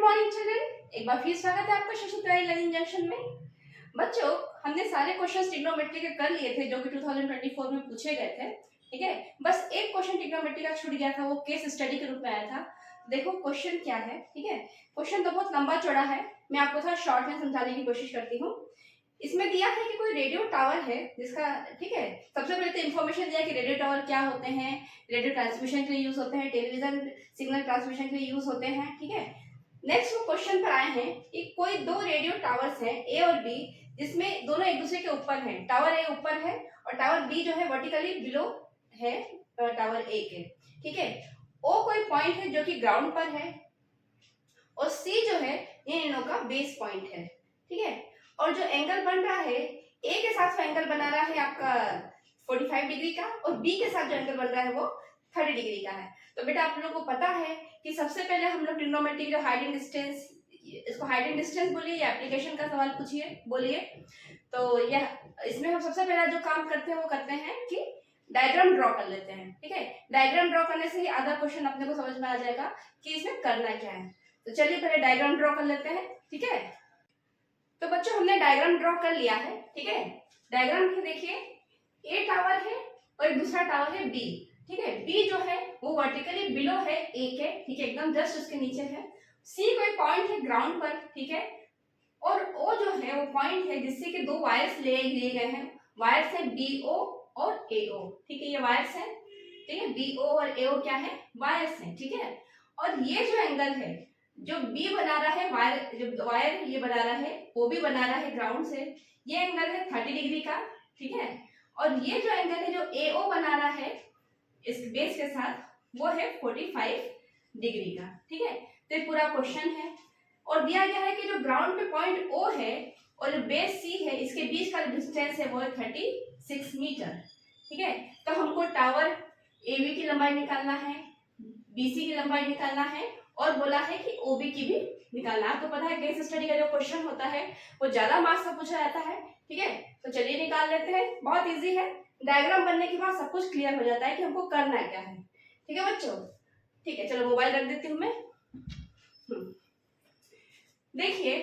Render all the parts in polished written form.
Morning children, एक बार फिर स्वागत है आपका शशि तिवारी लर्निंग जंक्शन में। बच्चों, हमने सारे क्वेश्चन ट्रिग्नोमेट्री के कर लिए थे जो कि 2024 में पूछे गए थे। ठीक है, बस एक क्वेश्चन ट्रिग्नोमेट्री का छूट गया था, वो केस स्टडी के रूप में आया था। देखो क्वेश्चन क्या है। ठीक है, क्वेश्चन तो बहुत लंबा चौड़ा है, मैं आपको थोड़ा शॉर्ट में समझाने की कोशिश करती हूँ। इसमें दिया है कि कोई रेडियो टावर है जिसका, ठीक है, सबसे पहले तो इन्फॉर्मेशन दिया कि रेडियो टावर क्या होते हैं, रेडियो ट्रांसमिशन के लिए यूज होते हैं, टेलीविजन सिग्नल ट्रांसमिशन के लिए यूज होते हैं। ठीक है, नेक्स्ट वो क्वेश्चन पर आए हैं कि कोई दो रेडियो टावर्स हैं ए और बी, जिसमें दोनों एक दूसरे के ऊपर हैं। टावर ए ऊपर है और टावर बी जो है वर्टिकली बिलो है टावर ए के। ठीक है, ओ कोई पॉइंट है जो कि ग्राउंड पर है और सी जो है इन दोनों का बेस पॉइंट है। ठीक है, और जो एंगल बन रहा है ए के साथ एंगल बना रहा है आपका 45 डिग्री का और बी के साथ जो एंगल बन रहा है वो 30 डिग्री का है। तो बेटा आप लोगों को पता है कि सबसे पहले हम लोग ट्रिग्नोमेट्री का हाइट एंड डिस्टेंस, इसको हाइट एंड डिस्टेंस बोलिए या एप्लीकेशन का सवाल पूछिए बोलिए। तो यह इसमें हम सबसे पहला जो काम करते हैं वो करते हैं कि डायग्राम ड्रॉ कर लेते हैं। ठीक है, डायग्राम ड्रॉ करने से ही आधा क्वेश्चन अपने को समझ में आ जाएगा कि इसमें करना क्या है। तो चलिए पहले डायग्राम ड्रॉ कर लेते हैं। ठीक है, तो बच्चों हमने डायग्राम ड्रॉ कर लिया है। ठीक है, डायग्राम में देखिए ए टावर है और एक दूसरा टावर है बी। ठीक है, बी जो है वो वर्टिकली बिलो है ए के, ठीक है, एकदम जस्ट उसके नीचे है। सी कोई पॉइंट है ग्राउंड पर, ठीक है, और ओ जो है वो पॉइंट है जिससे कि दो वायर्स लिए गए हैं। वायर्स है बी ओ और ए ओ। ठीक है, ये वायर्स है। ठीक है, बी ओ और ए ओ क्या है, वायर्स है। ठीक है, और ये जो एंगल है जो बी बना रहा है, वायर जो वायर ये बना रहा है वो भी बना रहा है ग्राउंड से, ये एंगल है 30 डिग्री का। ठीक है, और ये जो एंगल है जो ए ओ बना रहा है इस बेस के साथ वो है 45 डिग्री का। ठीक है, तो ये पूरा क्वेश्चन है और दिया गया है कि जो ग्राउंड पे पॉइंट ओ है और जो बेस सी है इसके बीच का डिस्टेंस है वो है 36 मीटर। ठीक है, तो हमको टावर ए बी की लंबाई निकालना है, बी सी की लंबाई निकालना है और बोला है कि ओबी की भी निकालना। आपको पता है केस स्टडी का जो क्वेश्चन होता है वो ज्यादा मार्क्स का पूछा जाता है। ठीक है, तो चलिए निकाल लेते हैं, बहुत इजी है। डायग्राम बनने के बाद सब कुछ क्लियर हो जाता है कि हमको करना क्या है। ठीक है बच्चों, ठीक है, चलो मोबाइल रख देती हूँ मैं। देखिए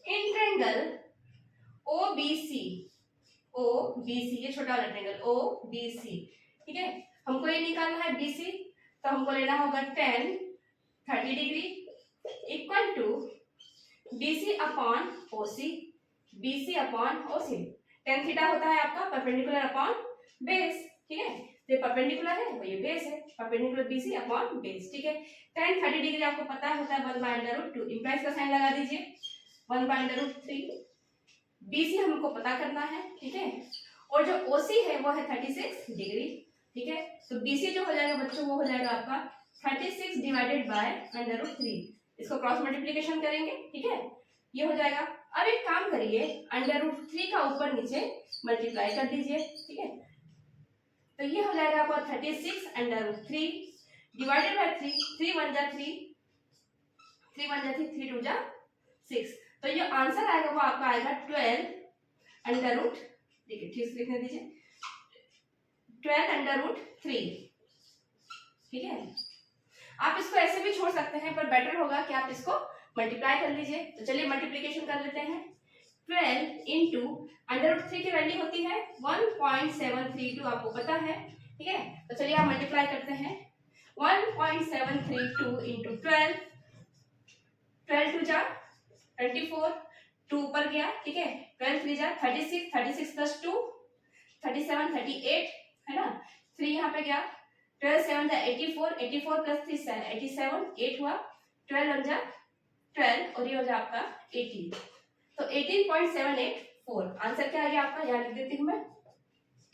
in triangle O B C, ये छोटा वाला ट्रायंगल ओ बी सी। ठीक है, हमको ये निकालना है बी सी, तो हमको लेना होगा 30 degree equal to BC upon OC, BC upon OC। tan theta होता है आपका परपेंडिकुलर अपॉन बेस। ठीक है, तो ये परपेंडिकुलर है वो ये बेस है, परपेंडिकुलर BC अपॉन बेस। ठीक है, tan 30 डिग्री आपको पता होता है 1/√2, इंप्लाइज का साइन लगा दीजिए 1/√3। BC हमको पता करना है। ठीक है, और जो OC है वो है 36 डिग्री। ठीक है, तो BC जो हो जाएगा बच्चों वो हो जाएगा आपका 36 डिवाइडेड बाय √3। इसको क्रॉस मल्टीप्लिकेशन करेंगे। ठीक है, ये हो जाएगा। अब एक काम करिए, √3 का ऊपर नीचे मल्टीप्लाई कर दीजिए। ठीक है, तो ये हो जाएगा आपका 36 √3 डिवाइडेड बाय 3, 3 1 जा 3, 3 1 जा 3, 3 2 जा 6। तो ये आंसर आएगा वो आपका आएगा 12 देखिए ठीक से लिखने दीजिए 12 √3। ठीक है, आप इसको ऐसे भी छोड़ सकते हैं पर बेटर होगा कि आप इसको मल्टीप्लाई कर लीजिए। तो चलिए मल्टीप्लिकेशन कर लेते हैं। 12 इंटू √3 की वैल्यू होती है 1.732, आपको पता है। ठीक है, तो चलिए आप मल्टीप्लाई करते हैं 1.732 इंटू 12, 12 2 जा 24, 2 ऊपर गया। ठीक है, 12 3 जा 36, 36 प्लस 2 37, 38 है ना, 3 यहाँ पे गया, 12 7 जा 84, 84 प्लस 3 87, 8 हुआ, 12 1 जा 12 और ये हो जाए आपका 18। तो 18.784 आंसर क्या आ गया आपका, यहाँ लिख देती हूँ मैं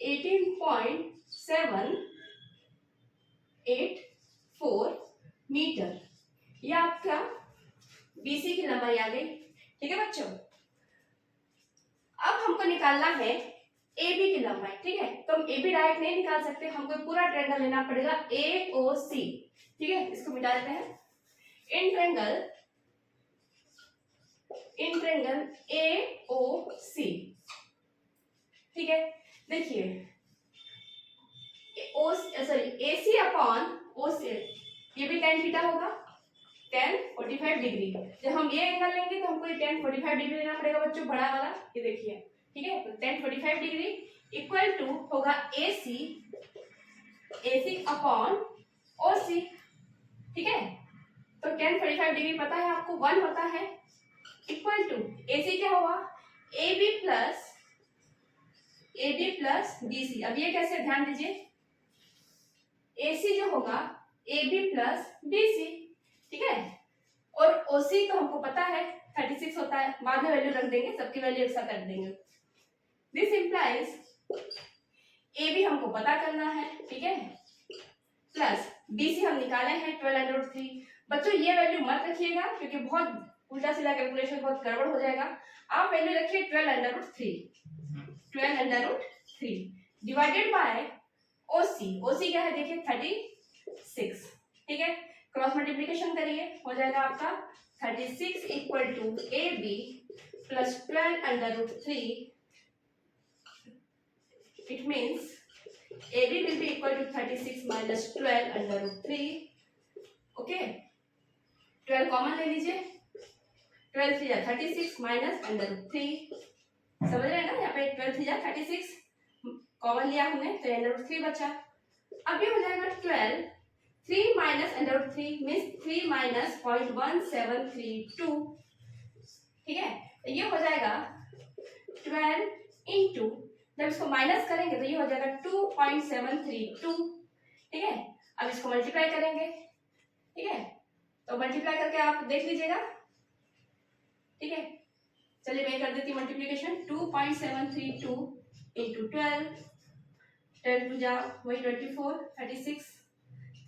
18.784 मीटर। ये आपका BC की लंबाई आ गई। ठीक है बच्चों, अब हमको निकालना है AB की लंबाई। ठीक है, तो हम AB डायरेक्ट नहीं निकाल सकते, हमको पूरा ट्रायंगल लेना पड़ेगा AOC। ठीक है, इसको मिटा देते हैं। In triangle AOC। ठीक है, देखिए AC अपॉन OC, ये भी tan थीटा होगा, tan 45 डिग्री। जब हम ये एंगल लेंगे तो हमको ये tan 45 डिग्री लेना पड़ेगा बच्चों, बड़ा वाला, ये देखिए, ठीक है। तो tan 45 डिग्री इक्वल टू होगा AC अपॉन OC, ठीक है। तो tan 45 डिग्री पता है आपको 1 होता है, इक्वल टू AC क्या हुआ, AB प्लस BC। अब ये कैसे, ध्यान दीजिए, AC जो होगा AB प्लस BC, ठीक है। और OC तो हमको पता है 36 होता है, बाद में वैल्यू रख देंगे, सबकी वैल्यू एक साथ रख देंगे। दिस इंप्लाइज AB हमको पता करना है, ठीक है, प्लस BC हम निकाले हैं 12√3। बच्चों ये वैल्यू मत रखिएगा क्योंकि बहुत उल्टा सीधा कैलकुलेशन, बहुत गड़बड़ हो जाएगा। आप वैल्यू रखिए 12√3 डिवाइडेड बाय OC क्या है देखिए 36, ठीक है। क्रॉस मल्टीप्लिकेशन करिए, हो जाएगा आपका 36 equal to AB plus 12√3। It means AB will be equal to 36 minus 12√3, okay. 12 common ले लीजिए, 12 3 36 माइनस √3, समझ रहे हैं ना, यहाँ पे 12 3 36 कॉमन लिया हमने तो √3 बचा। अब ये हो जाएगा 12 3 माइनस √3 मीन्स 3 माइनस 0.1732, ठीक है। तो ये हो जाएगा 12 इंटू, जब इसको माइनस करेंगे तो ये हो जाएगा 2.732, ठीक है। अब इसको मल्टीप्लाई करेंगे, ठीक है, तो मल्टीप्लाई करके आप देख लीजिएगा, ठीक है। चलिए मैं कर देती हूँ मल्टीप्लिकेशन, 2.732 इंटू 12 टू जा वही 24 36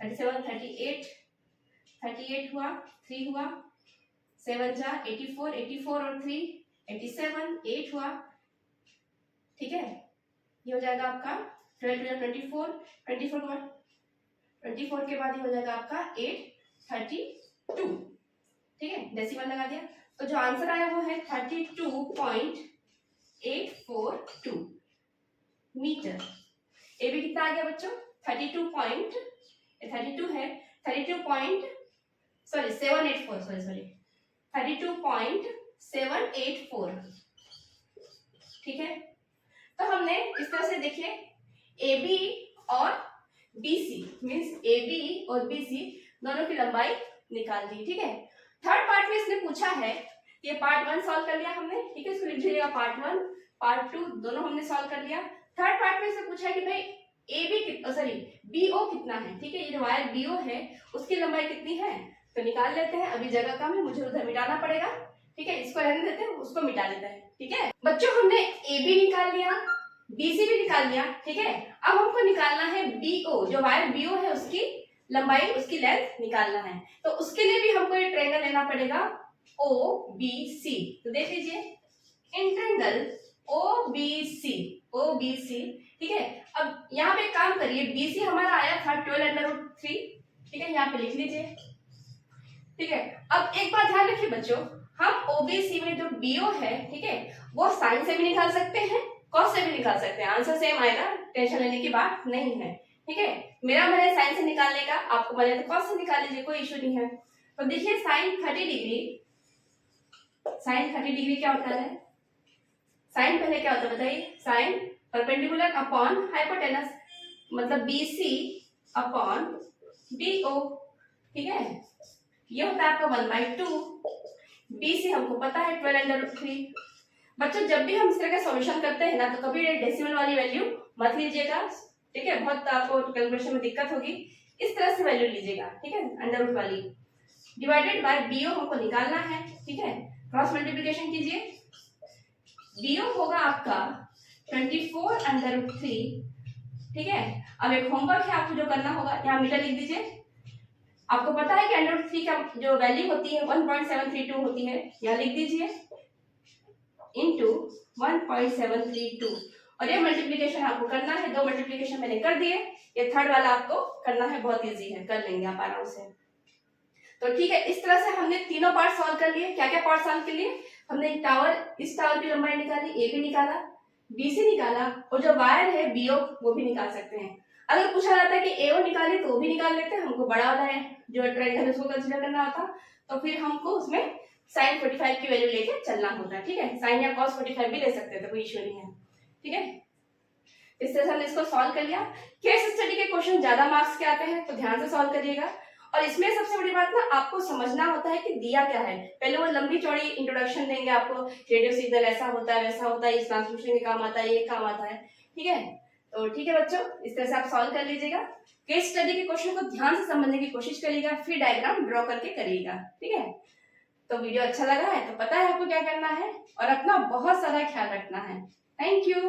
37 38 हुआ, 3 हुआ, 7 जा 84 और 3 87, 8 हुआ, ठीक है। ये हो जाएगा आपका 12 24 के बाद 24 के बाद ये हो जाएगा आपका 832, ठीक है, डेसिमल लगा दिया। तो जो आंसर आया वो है 32.842 मीटर। ए भी कितना आ गया बच्चों, 32 है 32.784, ठीक है। तो हमने इस तरह से देखिए AB और BC मींस AB और BC दोनों की लंबाई निकाल दी, ठीक है। थर्ड पार्ट में इसने पूछा है, ये पार्ट 1 सॉल्व कर लिया हमने, ठीक है, इसको लिख दीजिएगा पार्ट 1 पार्ट 2 दोनों हमने सॉल्व कर लिया। थर्ड पार्ट में इसने पूछा है कि भाई BO कितना है, ठीक है, ये जो वायर BO है उसकी लंबाई कितनी है, तो निकाल लेते हैं। अभी जगह कम है, मुझे उधर मिटाना पड़ेगा, ठीक है, इसको रहने देते हैं, उसको मिटा लेते हैं, ठीक है। बच्चों हमने AB निकाल लिया, BC भी निकाल लिया, ठीक है। अब हमको निकालना है BO, जो वायर BO है उसकी लंबाई, उसकी लेंथ निकालना है। तो उसके लिए भी हमको ये ट्रायंगल लेना पड़ेगा OBC। तो देख लीजिए इन ट्रायंगल OBC, ठीक है। अब यहाँ पे काम करिए, BC हमारा आया था 12√3, ठीक है, यहाँ पे लिख लीजिए, ठीक है। अब एक बात ध्यान रखिए बच्चों, हम OBC में जो BO है, ठीक है, वो साइन से भी निकाल सकते हैं, कॉस से भी निकाल सकते हैं, आंसर सेम आएगा, टेंशन लेने की बात नहीं है, ठीक है। मेरा मन है साइन से निकालने का, आपको मन है तो कॉस से निकाल लीजिए, कोई इशू नहीं है। तो देखिए साइन 30 डिग्री क्या होता है, साइन पहले क्या होता है बताइए, साइन परपेंडिकुलर अपॉन हाइपोटेनस, मतलब BC अपॉन BO, ठीक है। ये होता है आपका 1/2, BC हमको पता है 12√3। बच्चों जब भी हम इस तरह का सॉल्यूशन करते हैं ना, तो कभी डेसिमल वाली वैल्यू मत लीजिएगा, ठीक है, बहुत आपको कैलकुलेशन में दिक्कत होगी। इस तरह से वैल्यू लीजिएगा, ठीक है, अंडर रूट वाली, डिवाइडेड बाय BO हमको निकालना है, ठीक है। क्रॉस मल्टीप्लिकेशन कीजिए, BO होगा आपका 24√3, ठीक है। अब एक होमवर्क है आपको जो करना होगा, यहाँ मीटर लिख दीजिए। आपको पता है कि √3 का जो वैल्यू होती है 1.732 होती है, यहाँ लिख दीजिए इंटू 1.732, और ये मल्टीप्लिकेशन आपको करना है, 2 मल्टीप्लिकेशन मैंने कर दिए, ये थर्ड वाला आपको करना है, बहुत इजी है, कर लेंगे आप आराम से। तो ठीक है, इस तरह से हमने तीनों पार्ट सॉल्व कर लिए। क्या क्या पार्ट सॉल्व के लिए, हमने एक टावर, इस टावर की लंबाई निकाली, AB निकाला, BC निकाला, और जो वायर है BO वो भी निकाल सकते हैं। अगर पूछा जाता है कि AO निकाले तो वो भी निकाल लेते हैं, हमको बड़ा वाला है जो ट्रायंगल है उसको कंसीडर करना होता, तो फिर हमको उसमें sin 45 की वैल्यू लेके चलना होता है, ठीक है। sin या cos 45 भी ले सकते थे, कोई इश्यू नहीं है, ठीक है। इस तरह से हमने इसको सॉल्व कर लिया। केस स्टडी के क्वेश्चन ज्यादा मार्क्स के आते हैं तो ध्यान से सॉल्व करिएगा। और इसमें सबसे बड़ी बात ना, आपको समझना होता है कि दिया क्या है। पहले वो लंबी चौड़ी इंट्रोडक्शन देंगे आपको, रेडियो सिग्नल ऐसा होता है, वैसा होता है, इस ट्रांसमिशन के काम आता है, ये काम आता है, ठीक है। तो ठीक है बच्चों, इस तरह से आप सॉल्व कर लीजिएगा। केस स्टडी के क्वेश्चन को ध्यान से समझने की कोशिश करिएगा, फिर डायग्राम ड्रॉ करके करिएगा, ठीक है। तो वीडियो अच्छा लगा है तो पता है आपको क्या करना है, और अपना बहुत सारा ख्याल रखना है। Thank you.